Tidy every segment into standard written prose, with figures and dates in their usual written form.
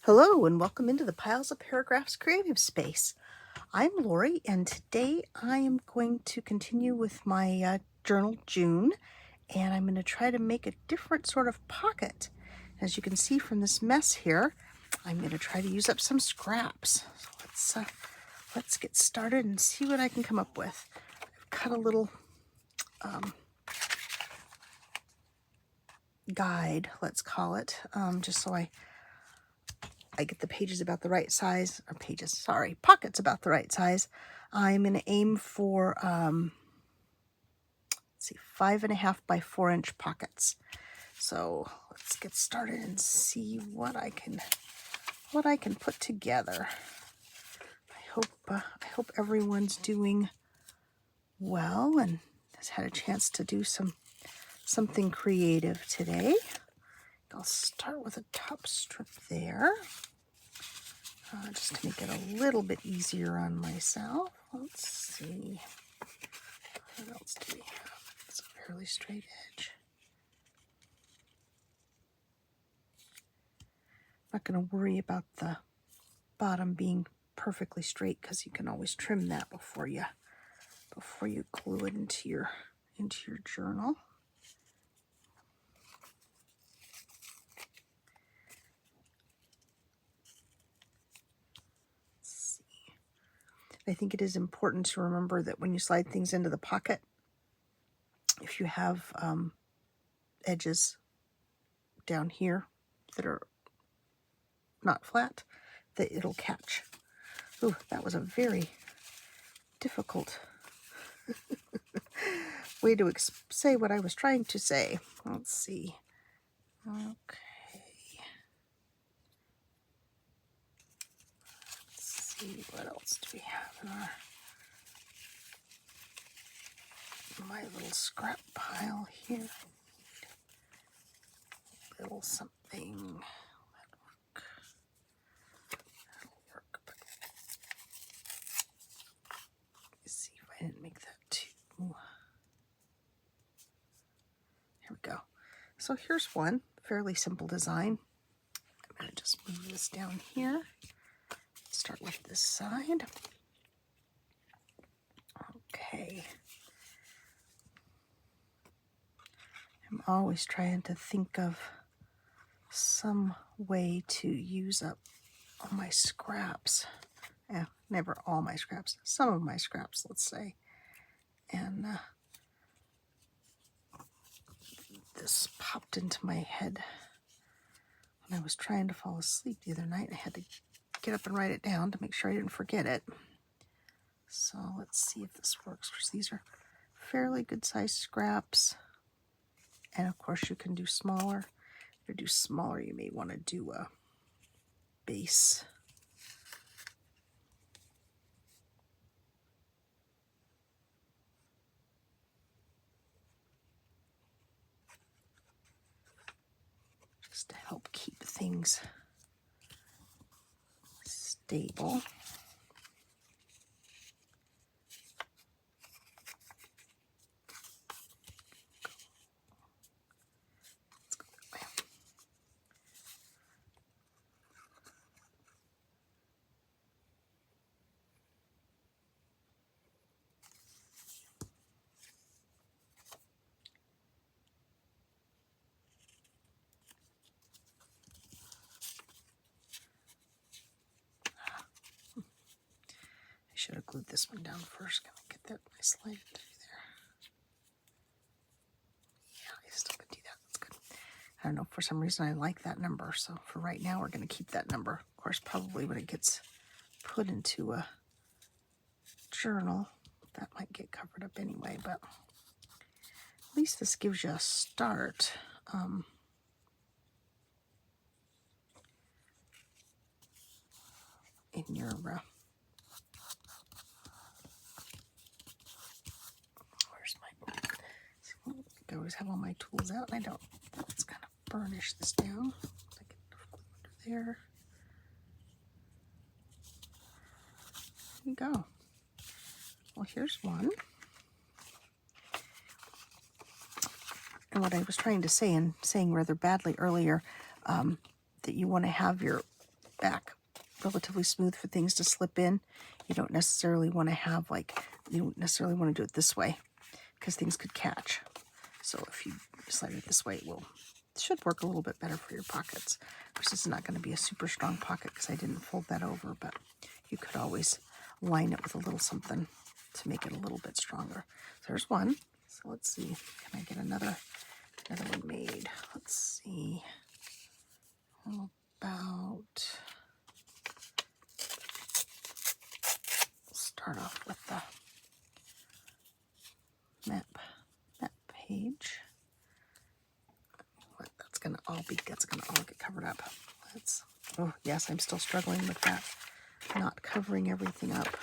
Hello and welcome into the Piles of Paragraphs creative space. I'm Lori and today I am going to continue with my journal June, and I'm going to try to make a different sort of pocket. As you can see from this mess here, I'm going to try to use up some scraps. So let's get started and see what I can come up with. I've cut a little guide, let's call it, just so I get the pages about the right size, or pockets about the right size. I'm going to aim for, let's see, 5.5 by 4-inch pockets. So let's get started and see what I can put together. I hope everyone's doing well and has had a chance to do something creative today. I'll start with a top strip there. Just to make it a little bit easier on myself. Let's see. What else do we have? It's a fairly straight edge. I'm not going to worry about the bottom being perfectly straight because you can always trim that before you glue it into your journal. I think it is important to remember that when you slide things into the pocket, if you have edges down here that are not flat, that it'll catch. Ooh, that was a very difficult way to say what I was trying to say. Let's see. Okay. Let's see, what else do we have in my little scrap pile here? A little something. That'll work. But let's see if I didn't make that too. Here we go. So here's one fairly simple design. I'm going to just move this down here. Start with this side. Okay. I'm always trying to think of some way to use up all my scraps. Never all my scraps. Some of my scraps, let's say. And this popped into my head when I was trying to fall asleep the other night. I had to get up and write it down to make sure I didn't forget it. So let's see if this works, because these are fairly good sized scraps. And of course you can do smaller. If you do smaller, you may want to do a base. Just to help keep things stable. I should have glued this one down first. Can I get that nice slide through there? Yeah, I still could do that. That's good. I don't know, for some reason I like that number, so for right now we're going to keep that number. Of course, probably when it gets put into a journal, that might get covered up anyway, but at least this gives you a start. In your where's my, I always have all my tools out and I don't. Let's kind of burnish this down. I get glue under there. There you go. Well, here's one. And what I was trying to say, and saying rather badly earlier, that you want to have your back relatively smooth for things to slip in. You don't necessarily want to have you don't necessarily want to do it this way because things could catch. So if you slide it this way, it should work a little bit better for your pockets. Of course, it's not going to be a super strong pocket because I didn't fold that over, but you could always line it with a little something to make it a little bit stronger. So there's one. So let's see, can I get another one made? Let's see. How about, start off with the map page. What that's gonna all get covered up. Oh yes, I'm still struggling with that, not covering everything up.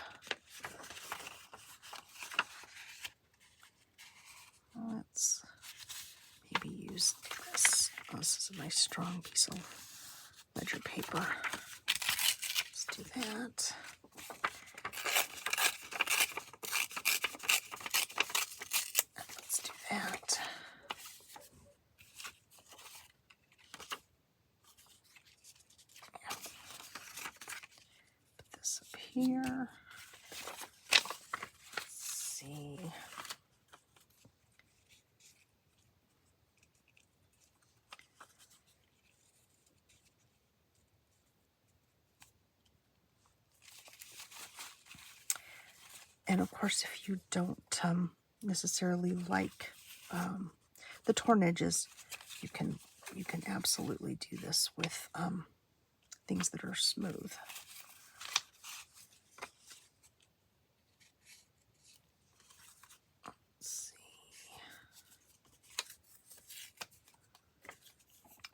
Let's maybe use this. Oh, this is a nice strong piece of ledger paper. Let's do that. Let's do that. Put this up here. Let's see. And of course, if you don't necessarily like the torn edges, you can absolutely do this with things that are smooth. Let's see.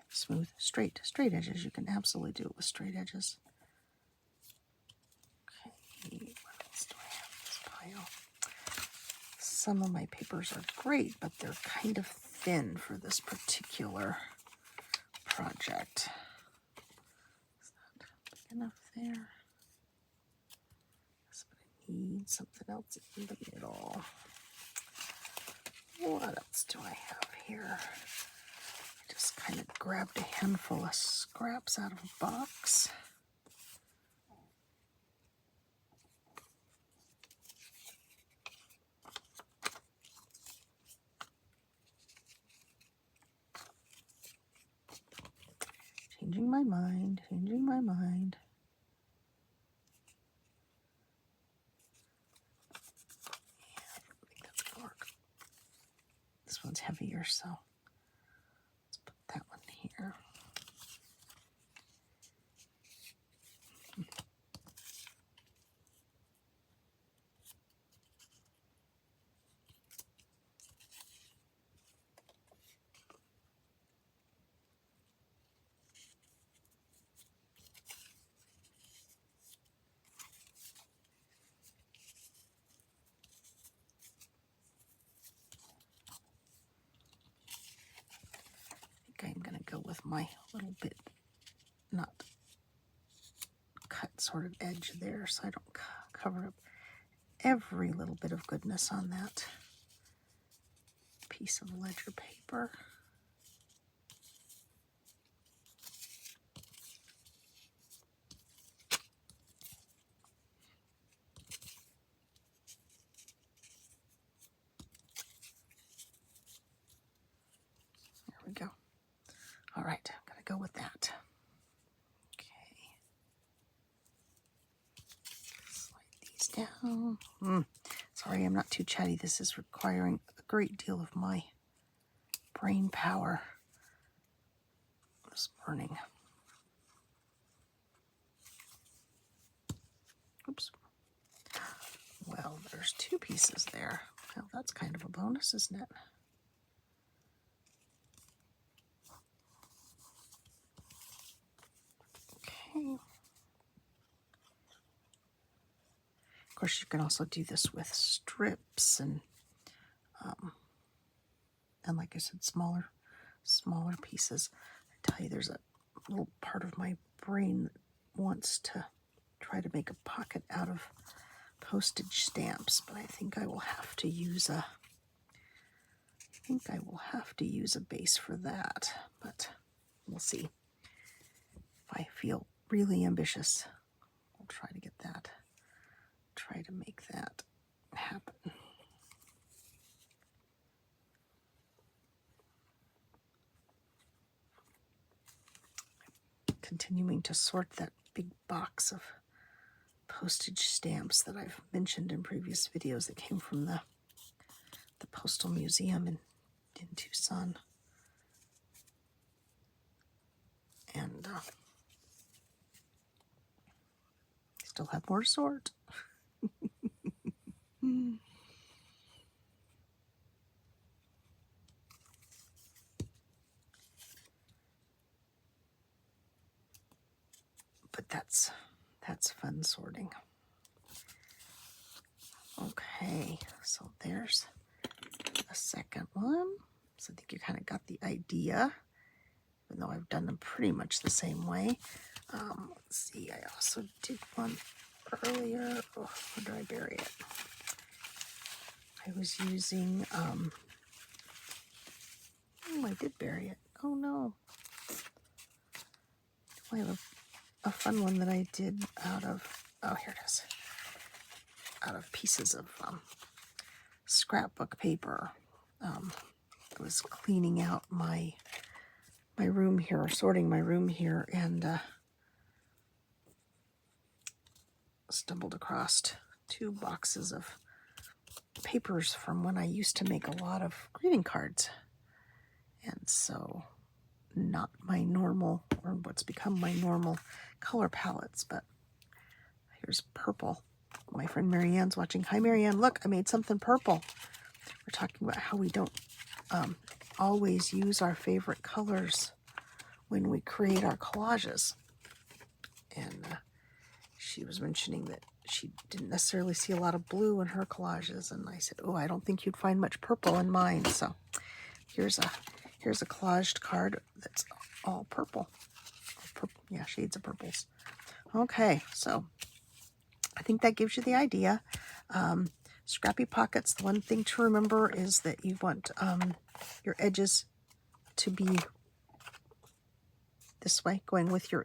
Smooth, straight edges. You can absolutely do it with straight edges. Okay, what else do I have in this pile? Some of my papers are great, but they're kind of thin for this particular project. Is that big enough there? Yes, but I need something else in the middle. What else do I have here? I just kind of grabbed a handful of scraps out of a box. Changing my mind. Yeah, I don't think that's gonna work. This one's heavier, so let's put that one here. I think I'm going to go with my little bit not cut sort of edge there so I don't cover up every little bit of goodness on that piece of ledger paper. There we go. All right, I'm going to go with that. Okay. Slide these down. Sorry, I'm not too chatty. This is requiring a great deal of my brain power this morning. Oops. Well, there's two pieces there. Well, that's kind of a bonus, isn't it? Okay. Of course, you can also do this with strips and like I said, smaller pieces. I tell you, there's a little part of my brain that wants to try to make a pocket out of postage stamps, but I think I will have to use a base for that, but we'll see. If I feel really ambitious. We'll try to get that, try to make that happen. Continuing to sort that big box of postage stamps that I've mentioned in previous videos that came from the Postal Museum in Tucson. And still have more to sort. But that's fun sorting. Okay, so there's a second one. So I think you kind of got the idea, even though I've done them pretty much the same way. Let's see, I also did one earlier. Oh, where did I bury it? I was using, oh, I did bury it. Oh no. I have a fun one that I did out of, oh, here it is. Out of pieces of scrapbook paper. I was cleaning out my room here, or sorting my room here, and stumbled across 2 boxes of papers from when I used to make a lot of greeting cards. And so not my normal, or what's become my normal color palettes, but here's purple. My friend Marianne's watching. Hi Marianne, look, I made something purple. We're talking about how we don't always use our favorite colors when we create our collages. And she was mentioning that she didn't necessarily see a lot of blue in her collages, and I said, oh, I don't think you'd find much purple in mine. So here's a collaged card that's all purple. Yeah, shades of purples. Okay, so I think that gives you the idea. Scrappy pockets, the one thing to remember is that you want your edges to be this way, going with you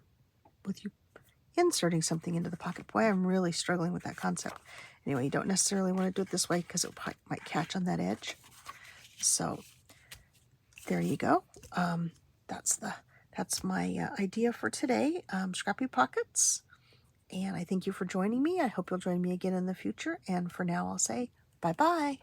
inserting something into the pocket. Boy, I'm really struggling with that concept. Anyway, you don't necessarily want to do it this way because it might catch on that edge. So there you go. That's my idea for today, Scrappy Pockets. And I thank you for joining me. I hope you'll join me again in the future. And for now, I'll say bye-bye.